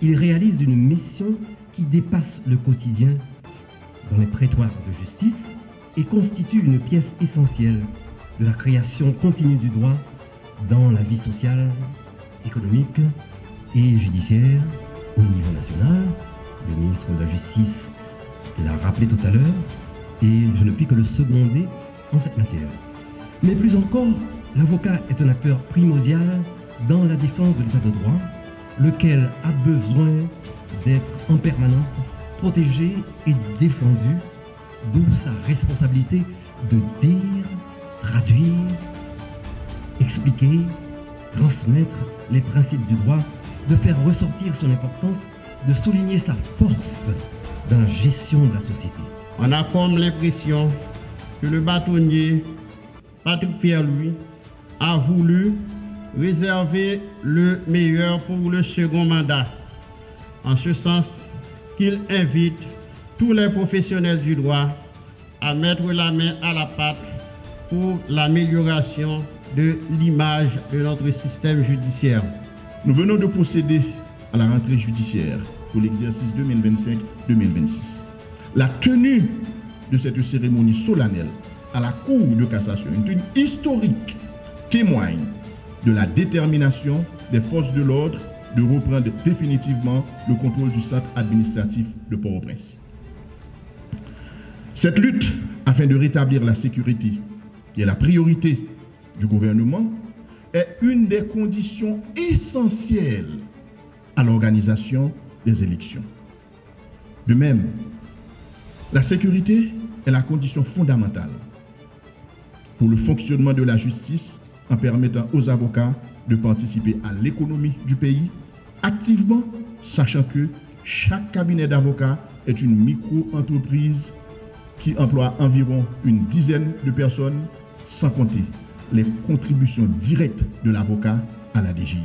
il réalise une mission qui dépasse le quotidien dans les prétoires de justice et constitue une pièce essentielle de la création continue du droit dans la vie sociale, économique et judiciaire au niveau national. Le ministre de la Justice l'a rappelé tout à l'heure et je ne puis que le seconder en cette matière. Mais plus encore, l'avocat est un acteur primordial dans la défense de l'état de droit, lequel a besoin d'être en permanence protégé et défendu, d'où sa responsabilité de dire, traduire, expliquer, transmettre les principes du droit, de faire ressortir son importance, de souligner sa force dans la gestion de la société. On a comme l'impression que le bâtonnier Patrick Pierre-Louis a voulu réserver le meilleur pour le second mandat, en ce sens qu'il invite tous les professionnels du droit à mettre la main à la pâte pour l'amélioration de l'image de notre système judiciaire. Nous venons de procéder à la rentrée judiciaire pour l'exercice 2025-2026. La tenue de cette cérémonie solennelle à la Cour de cassation, une tenue historique, témoigne de la détermination des forces de l'ordre de reprendre définitivement le contrôle du centre administratif de Port-au-Prince. Cette lutte afin de rétablir la sécurité, qui est la priorité du gouvernement, est une des conditions essentielles à l'organisation des élections. De même, la sécurité est la condition fondamentale pour le fonctionnement de la justice en permettant aux avocats de participer à l'économie du pays activement, sachant que chaque cabinet d'avocats est une micro-entreprise qui emploie environ une dizaine de personnes, sans compter les contributions directes de l'avocat à la DGI.